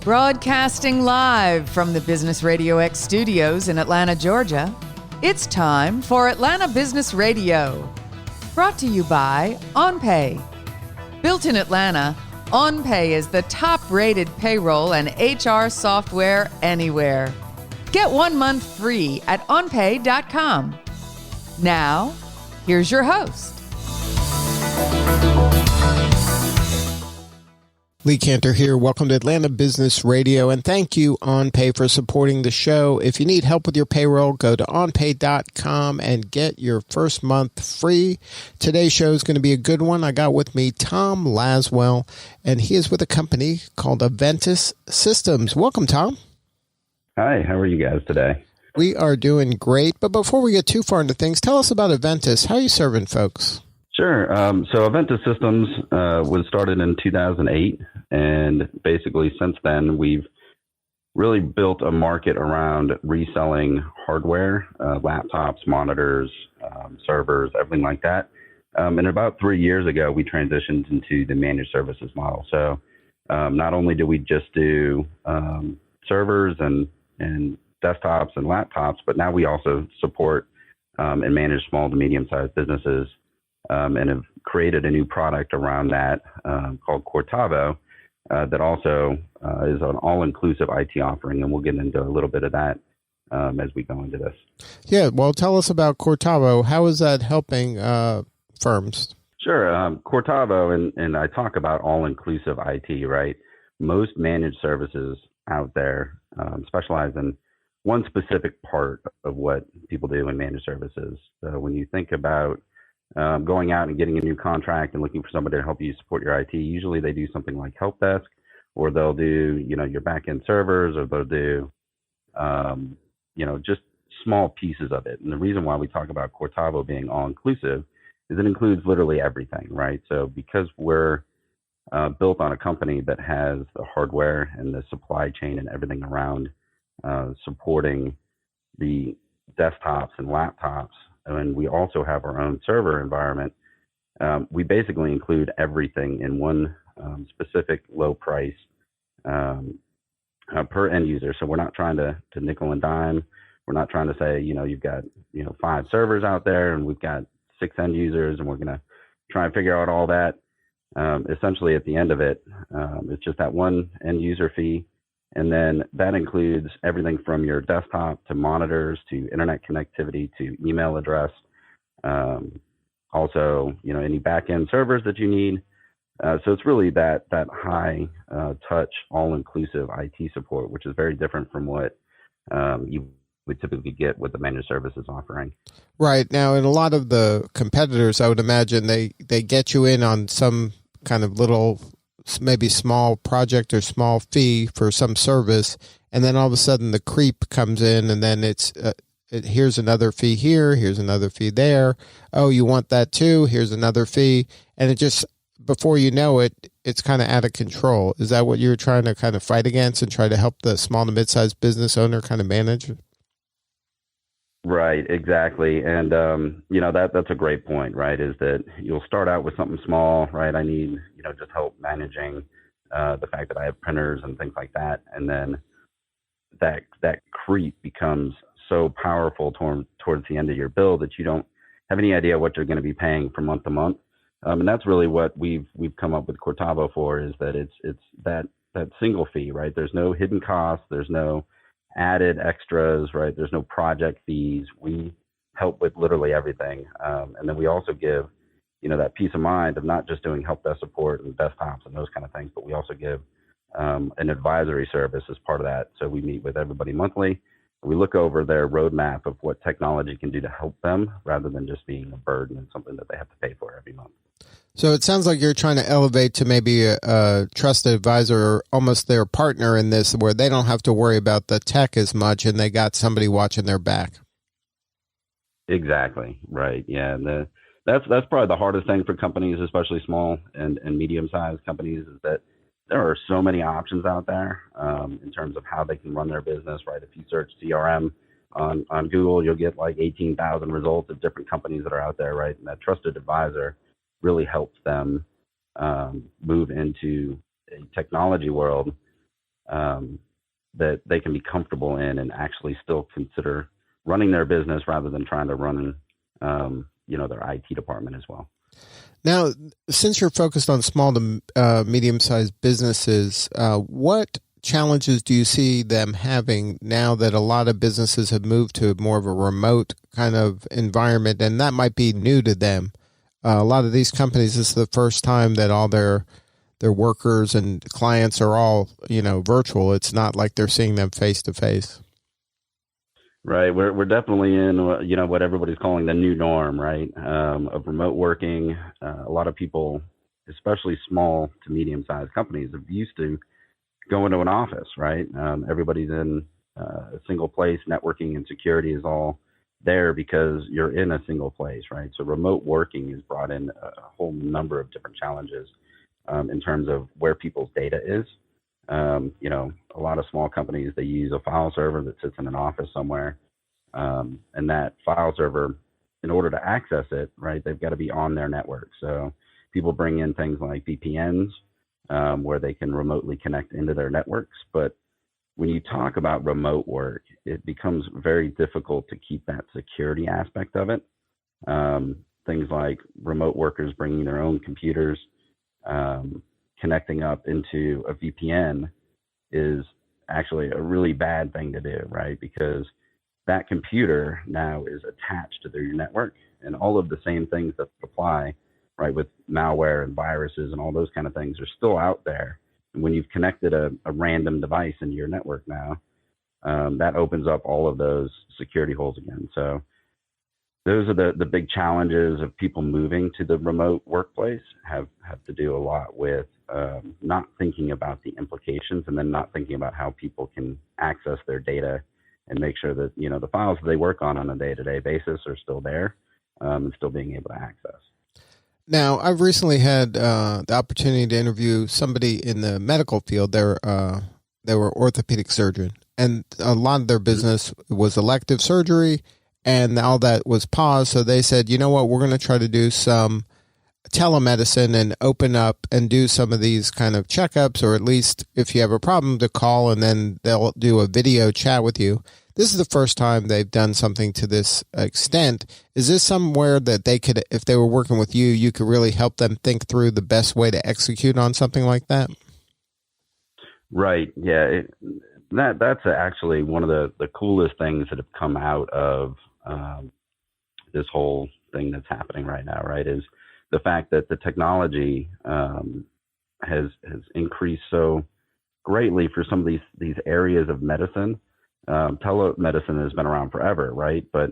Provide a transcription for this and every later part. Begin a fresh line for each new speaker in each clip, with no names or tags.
Broadcasting live from the Business RadioX studios in Atlanta, Georgia, it's time for Atlanta Business Radio. Brought to you by OnPay. Built in Atlanta, OnPay is the top-rated payroll and HR software anywhere. Get 1 month free at onpay.com. Now, here's your host.
Lee Cantor here. Welcome to Atlanta Business Radio, and thank you, OnPay, for supporting the show. If you need help with your payroll, go to onpay.com and get your first month free. Today's show is going to be a good one. I got with me Tom Lasswell, and he is with a company called Aventis Systems. Welcome, Tom.
Hi, how are you guys today?
We are doing great, but before we get too far into things, tell us about Aventis. How are you serving folks?
Sure. So Aventis Systems was started in 2008, and basically since then we've really built a market around reselling hardware, laptops, monitors, servers, everything like that. And about 3 years ago, we transitioned into the managed services model. So not only do we just do servers and desktops and laptops, but now we also support and manage small to medium-sized businesses. And have created a new product around that called Cortavo that also is an all-inclusive IT offering, and we'll get into a little bit of that as we go into this.
Yeah, well, tell us about Cortavo. How is that helping firms?
Sure. Cortavo, and I talk about all-inclusive IT, right? Most managed services out there specialize in one specific part of what people do in managed services. So when you think about going out and getting a new contract and looking for somebody to help you support your IT, usually they do something like help desk, or they'll do, your back-end servers, or they'll do, just small pieces of it. And the reason why we talk about Cortavo being all-inclusive is it includes literally everything, right? So because we're built on a company that has the hardware and the supply chain and everything around supporting the desktops and laptops, and we also have our own server environment, we basically include everything in one specific low price per end user. So we're not trying to nickel and dime. We're not trying to say, you've got 5 servers out there and we've got 6 end users and we're going to try and figure out all that. Essentially, at the end of it, it's just that one end user fee. And then that includes everything from your desktop to monitors to internet connectivity to email address. Also, any back-end servers that you need. So it's really that high touch, all-inclusive IT support, which is very different from what you would typically get with the managed services offering.
Right. Now, in a lot of the competitors, I would imagine they get you in on some kind of little, maybe small project or small fee for some service, and then all of a sudden the creep comes in, and then here's another fee here, here's another fee there. Oh, you want that too? Here's another fee, and it just, before you know it, it's kind of out of control. Is that what you're trying to kind of fight against and try to help the small to mid-sized business owner kind of manage?
Right, exactly. And, that's a great point, right, is that you'll start out with something small, right? I need, just help managing the fact that I have printers and things like that. And then that creep becomes so powerful towards the end of your bill that you don't have any idea what you're going to be paying from month to month. And that's really what we've come up with Cortavo for, is that it's that single fee, right? There's no hidden costs. There's no added extras, right? There's no project fees. We help with literally everything. And then we also give, that peace of mind of not just doing help desk support and desktops and those kind of things, but we also give an advisory service as part of that. So we meet with everybody monthly. We look over their roadmap of what technology can do to help them, rather than just being a burden and something that they have to pay for every month.
So it sounds like you're trying to elevate to maybe a trusted advisor, or almost their partner in this, where they don't have to worry about the tech as much and they got somebody watching their back.
Exactly. Right. Yeah. And that's probably the hardest thing for companies, especially small and medium-sized companies, is that there are so many options out there in terms of how they can run their business, right? If you search CRM on Google, you'll get like 18,000 results of different companies that are out there, right? And that trusted advisor really helps them move into a technology world that they can be comfortable in and actually still consider running their business rather than trying to run, their IT department as well.
Now, since you're focused on small to medium-sized businesses, what challenges do you see them having now that a lot of businesses have moved to more of a remote kind of environment, and that might be new to them? A lot of these companies, this is the first time that all their workers and clients are all, virtual. It's not like they're seeing them face to face.
Right. We're definitely in, what everybody's calling the new norm, right? Of remote working. A lot of people, especially small to medium-sized companies, are used to going to an office, right? Everybody's in a single place. Networking and security is all there because you're in a single place, right? So remote working has brought in a whole number of different challenges in terms of where people's data is. A lot of small companies, they use a file server that sits in an office somewhere. And that file server, in order to access it, right, they've got to be on their network. So people bring in things like VPNs, where they can remotely connect into their networks. But when you talk about remote work, it becomes very difficult to keep that security aspect of it. Things like remote workers bringing their own computers, connecting up into a VPN is actually a really bad thing to do, right? Because that computer now is attached to their network, and all of the same things that apply, right, with malware and viruses and all those kind of things are still out there. And when you've connected a random device into your network now, that opens up all of those security holes again. So those are the big challenges of people moving to the remote workplace have to do a lot with not thinking about the implications, and then not thinking about how people can access their data and make sure that, the files that they work on a day-to-day basis are still there and still being able to access.
Now, I've recently had the opportunity to interview somebody in the medical field. They were orthopedic surgeon, and a lot of their business was elective surgery, and all that was paused. So they said, you know what, we're going to try to do some telemedicine and open up and do some of these kind of checkups, or at least if you have a problem, to call, and then they'll do a video chat with you. This is the first time they've done something to this extent. Is this somewhere that they could, if they were working with you, you could really help them think through the best way to execute on something like that?
Right. Yeah. That's actually one of the coolest things that have come out of this whole thing that's happening right now, right, is the fact that the technology has increased so greatly for some of these areas of medicine. Telemedicine has been around forever, right? But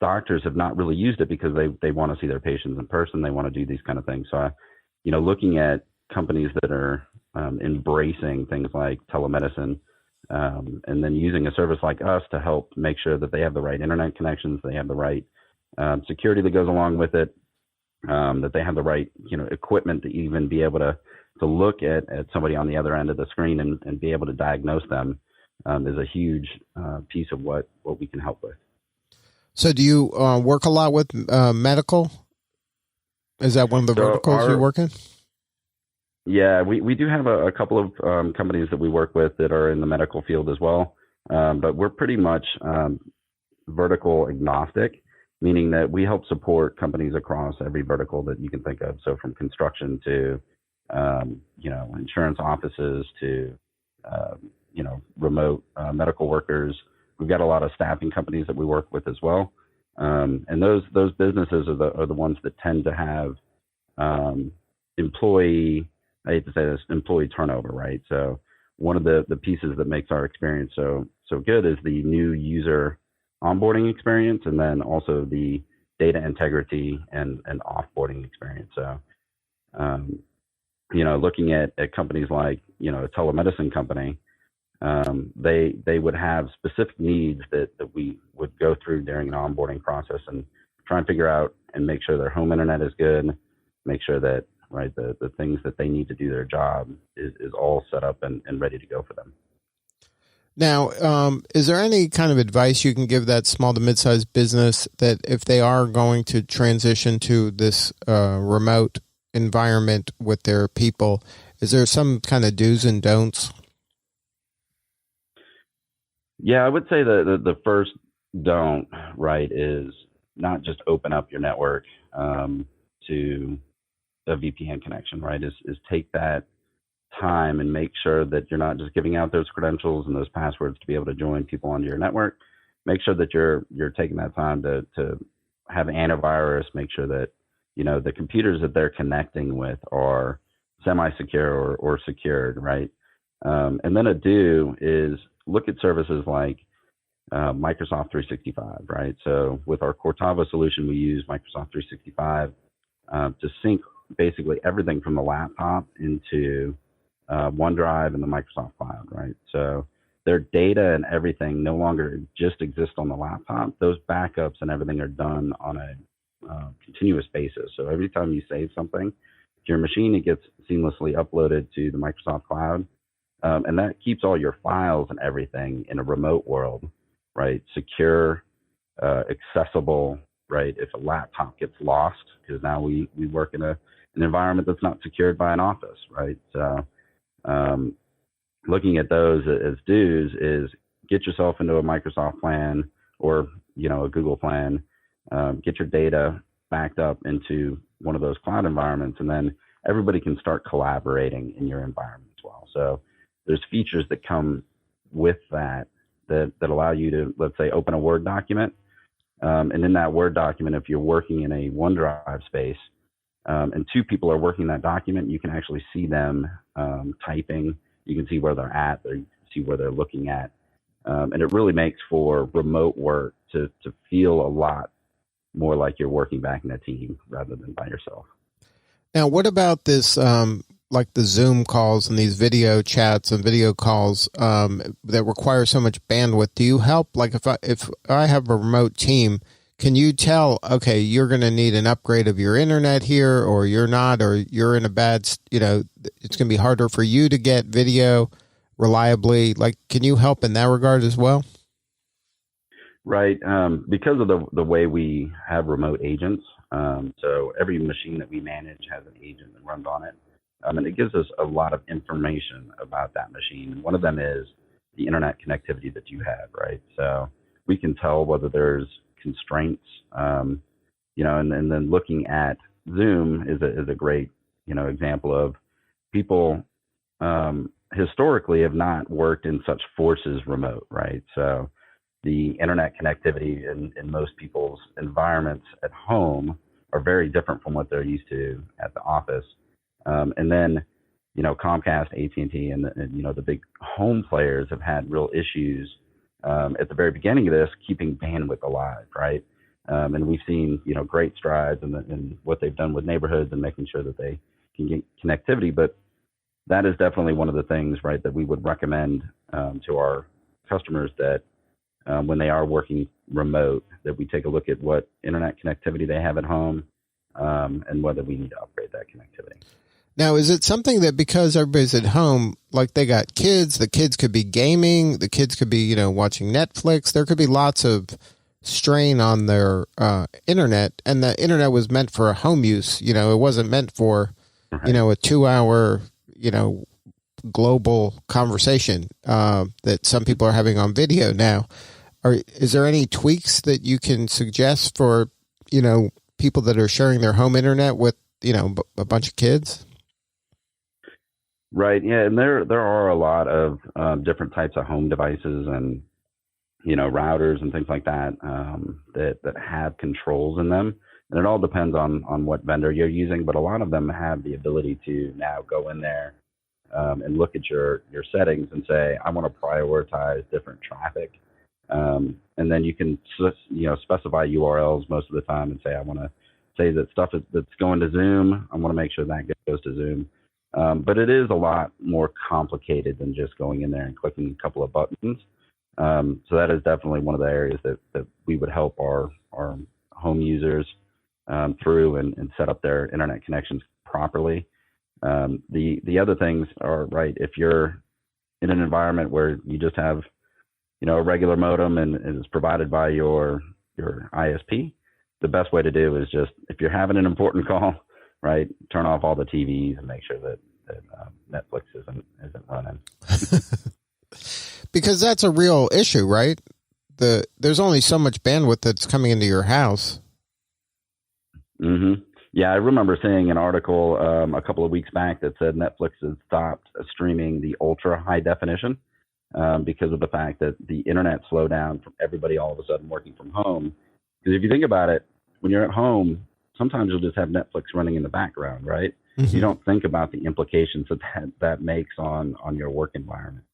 doctors have not really used it because they want to see their patients in person. They want to do these kind of things. So, looking at companies that are embracing things like telemedicine, and then using a service like us to help make sure that they have the right internet connections, they have the right security that goes along with it, that they have the right equipment to even be able to look at somebody on the other end of the screen and be able to diagnose them, is a huge piece of what we can help with. So
do you work a lot with medical? Is that one of the verticals you work in?
Yeah, we do have a couple of companies that we work with that are in the medical field as well. But we're pretty much vertical agnostic, meaning that we help support companies across every vertical that you can think of. So from construction to, insurance offices to, remote medical workers. We've got a lot of staffing companies that we work with as well. And those businesses are the ones that tend to have employee turnover, right? So one of the pieces that makes our experience so good is the new user onboarding experience, and then also the data integrity and offboarding experience. So, looking at companies like, a telemedicine company, they would have specific needs that we would go through during an onboarding process and try and figure out and make sure their home internet is good, make sure that, right, the things that they need to do their job is all set up and ready to go for them.
Now, is there any kind of advice you can give that small to mid-sized business that if they are going to transition to this remote environment with their people, is there some kind of do's and don'ts?
Yeah, I would say the first don't, right, is not just open up your network to a VPN connection, right? Is take that time and make sure that you're not just giving out those credentials and those passwords to be able to join people onto your network. Make sure that you're taking that time to have antivirus. Make sure that the computers that they're connecting with are semi-secure or secured, right? And then a do is look at services like Microsoft 365, right? So with our Cortava solution, we use Microsoft 365 to sync basically everything from the laptop into OneDrive and the Microsoft Cloud, right? So their data and everything no longer just exists on the laptop. Those backups and everything are done on a continuous basis. So every time you save something to your machine, it gets seamlessly uploaded to the Microsoft Cloud. And that keeps all your files and everything in a remote world, right? Secure, accessible, right? If a laptop gets lost, because now we work in an environment that's not secured by an office, right? So looking at those as do's is get yourself into a Microsoft plan or a Google plan, get your data backed up into one of those cloud environments, and then everybody can start collaborating in your environment as well. So there's features that come with that allow you to, let's say, open a Word document. And in that Word document, if you're working in a OneDrive space and two people are working that document, you can actually see them typing. You can see where they're at. You can see where they're looking at. And it really makes for remote work to feel a lot more like you're working back in a team rather than by yourself.
Now, what about this, like the Zoom calls and these video chats and video calls that require so much bandwidth? Do you help? Like if I have a remote team, can you tell, okay, you're going to need an upgrade of your internet here, or you're not, or you're in a bad, it's going to be harder for you to get video reliably? Like, can you help in that regard as well?
Right. Because of the way we have remote agents, so every machine that we manage has an agent that runs on it. And it gives us a lot of information about that machine. One of them is the internet connectivity that you have, right? So we can tell whether there's constraints, and then looking at Zoom is a great, example of people historically have not worked in such forces remote, right? So the internet connectivity in most people's environments at home are very different from what they're used to at the office. And then, Comcast, AT&T, and the big home players have had real issues at the very beginning of this, keeping bandwidth alive, right? And we've seen, great strides in what they've done with neighborhoods and making sure that they can get connectivity. But that is definitely one of the things, right, that we would recommend to our customers that when they are working remote, that we take a look at what internet connectivity they have at home and whether we need to upgrade that connectivity.
Now, is it something that because everybody's at home, like they got kids, the kids could be gaming, the kids could be, watching Netflix, there could be lots of strain on their internet, and the internet was meant for home use. It wasn't meant for, right, a 2-hour, global conversation that some people are having on video now. Is there any tweaks that you can suggest for, people that are sharing their home internet with, a bunch of kids?
Right. Yeah. And there are a lot of different types of home devices and, routers and things like that, that have controls in them. And it all depends on what vendor you're using. But a lot of them have the ability to now go in there and look at your settings and say, I want to prioritize different traffic. And then you can, specify URLs most of the time and say, I want to say that stuff that's going to Zoom, I want to make sure that goes to Zoom. But it is a lot more complicated than just going in there and clicking a couple of buttons. So that is definitely one of the areas that we would help our home users through and set up their internet connections properly. The other things are, right, if you're in an environment where you just have, a regular modem and it's provided by your ISP, the best way to do is just, if you're having an important call, right, turn off all the TVs and make sure that Netflix isn't running.
Because that's a real issue, right? There's only so much bandwidth that's coming into your house.
Mm-hmm. Yeah, I remember seeing an article a couple of weeks back that said Netflix has stopped streaming the ultra high definition because of the fact that the internet slowed down from everybody all of a sudden working from home. Because if you think about it, when you're at home, sometimes you'll just have Netflix running in the background, right? Mm-hmm. You don't think about the implications that makes on your work environment.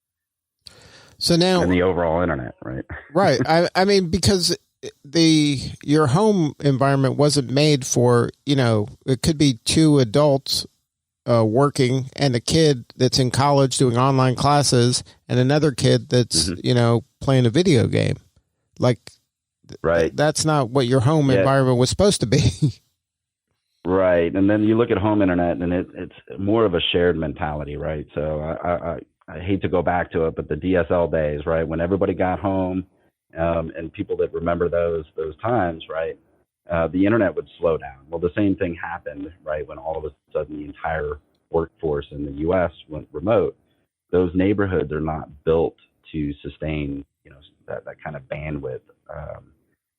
So now,
and the overall internet, right?
Right. I mean, because your home environment wasn't made for, it could be two adults working and a kid that's in college doing online classes and another kid that's, playing a video game. Like,
right.
That's not what your home environment was supposed to be.
Right. And then you look at home internet and it's more of a shared mentality, right? So I hate to go back to it, but the DSL days, right, when everybody got home, and people that remember those times, right, the internet would slow down. Well, the same thing happened, right, when all of a sudden the entire workforce in the U.S. went remote. Those neighborhoods are not built to sustain, that kind of bandwidth.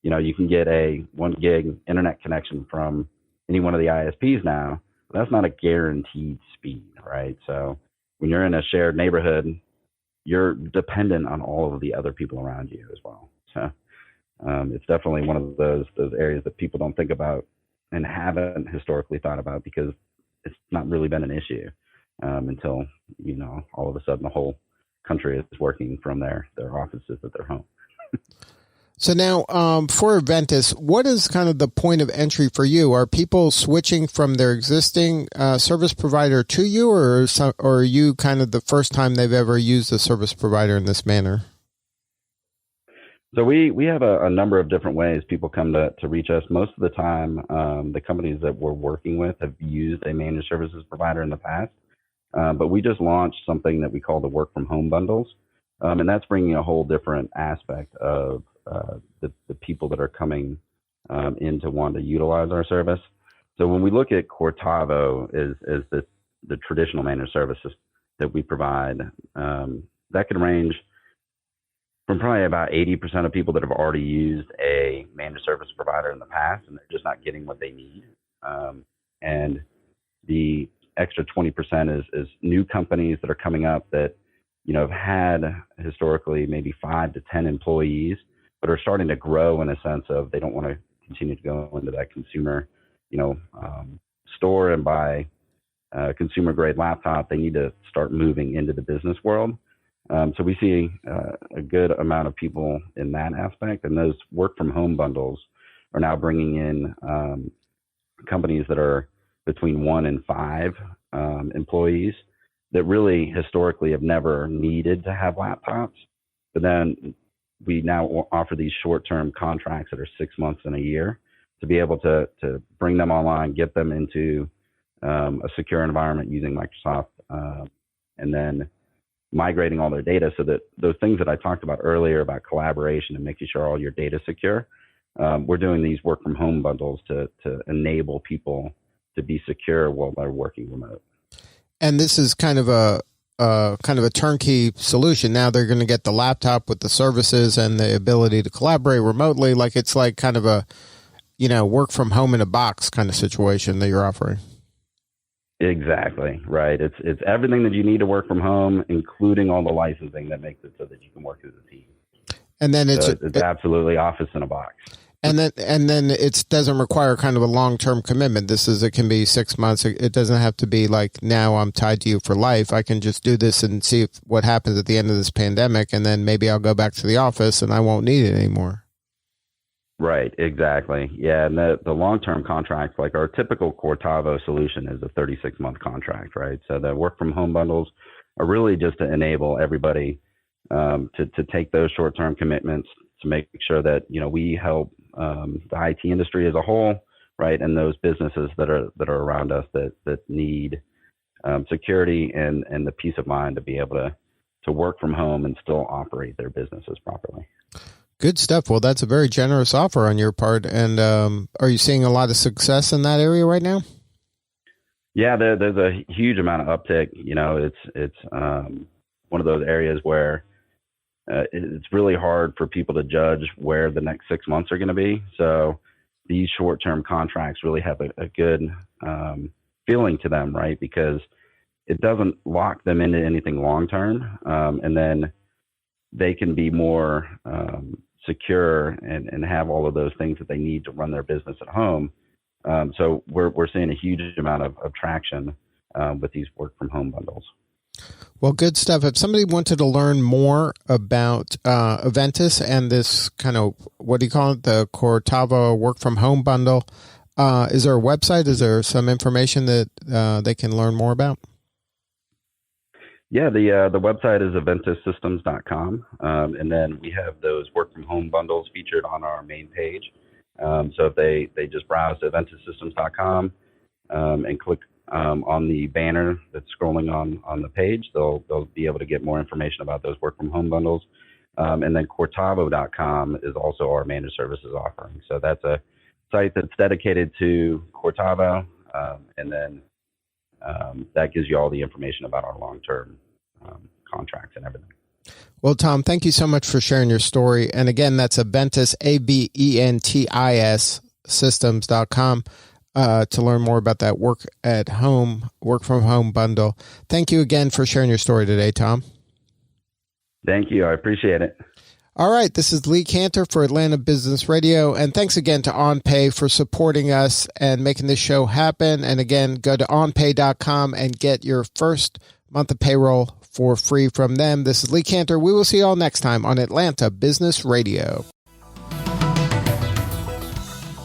You can get a 1 gig internet connection from any one of the ISPs now, but that's not a guaranteed speed, right? So when you're in a shared neighborhood, you're dependent on all of the other people around you as well. So it's definitely one of those areas that people don't think about and haven't historically thought about because it's not really been an issue until, all of a sudden the whole country is working from their offices at their home.
So now, for Aventis, what is kind of the point of entry for you? Are people switching from their existing service provider to you, or are you kind of the first time they've ever used a service provider in this manner?
So we have a number of different ways people come to reach us. Most of the time, the companies that we're working with have used a managed services provider in the past, but we just launched something that we call the work from home bundles, and that's bringing a whole different aspect of the people that are coming in to want to utilize our service. So when we look at Cortavo is the traditional managed services that we provide, that can range from probably about 80% of people that have already used a managed service provider in the past, and they're just not getting what they need. And the extra 20% is new companies that are coming up that, have had historically maybe 5 to 10 employees, but are starting to grow in a sense of they don't want to continue to go into that consumer, store and buy a consumer grade laptop. They need to start moving into the business world. So we see a good amount of people in that aspect, and those work from home bundles are now bringing in companies that are between 1 and 5 employees that really historically have never needed to have laptops, but then we now offer these short-term contracts that are 6 months and a year to be able to bring them online, get them into a secure environment using Microsoft, and then migrating all their data so that those things that I talked about earlier about collaboration and making sure all your data is secure, we're doing these work from home bundles to enable people to be secure while they're working remote.
And this is kind of a turnkey solution. Now they're going to get the laptop with the services and the ability to collaborate remotely. Like it's like kind of a, work from home in a box kind of situation that you're offering.
Exactly. Right. It's everything that you need to work from home, including all the licensing that makes it so that you can work as a team.
And then it's
absolutely office in a box.
And then it doesn't require kind of a long-term commitment. It can be 6 months. It doesn't have to be like, now I'm tied to you for life. I can just do this and see what happens at the end of this pandemic. And then maybe I'll go back to the office and I won't need it anymore.
Right. Exactly. Yeah. And the long-term contracts, like our typical Cortavo solution is a 36-month contract, right? So the work from home bundles are really just to enable everybody to take those short-term commitments to make sure that, we help the IT industry as a whole, right? And those businesses that are around us that need security and the peace of mind to be able to work from home and still operate their businesses properly.
Good stuff. Well, that's a very generous offer on your part. And are you seeing a lot of success in that area right now?
Yeah, there's a huge amount of uptick. It's one of those areas where it's really hard for people to judge where the next 6 months are going to be. So these short-term contracts really have a good feeling to them, right? Because it doesn't lock them into anything long-term, and then they can be more secure and have all of those things that they need to run their business at home. So we're seeing a huge amount of traction with these work from home bundles.
Well, good stuff. If somebody wanted to learn more about Aventis and this kind of, what do you call it, the Cortava work from home bundle, is there a website? Is there some information that they can learn more about?
Yeah, the website is aventissystems.com, and then we have those work from home bundles featured on our main page. So if they just browse aventissystems.com and click on the banner that's scrolling on the page, they'll be able to get more information about those work from home bundles. And then Cortavo.com is also our managed services offering. So that's a site that's dedicated to Cortavo, and then that gives you all the information about our long-term contracts and everything.
Well, Tom, thank you so much for sharing your story. And again, that's Aventis, Aventis systems.com to learn more about that work from home bundle. Thank you again for sharing your story today, Tom.
Thank you. I appreciate it.
All right. This is Lee Cantor for Atlanta Business Radio. And thanks again to OnPay for supporting us and making this show happen. And again, go to onpay.com and get your first month of payroll for free from them. This is Lee Cantor. We will see you all next time on Atlanta Business Radio.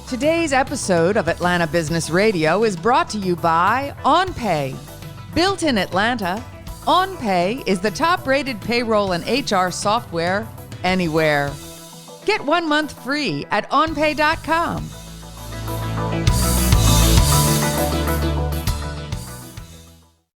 Today's episode of Atlanta Business Radio is brought to you by OnPay. Built in Atlanta, OnPay is the top-rated payroll and HR software anywhere. Get 1 month free at onpay.com.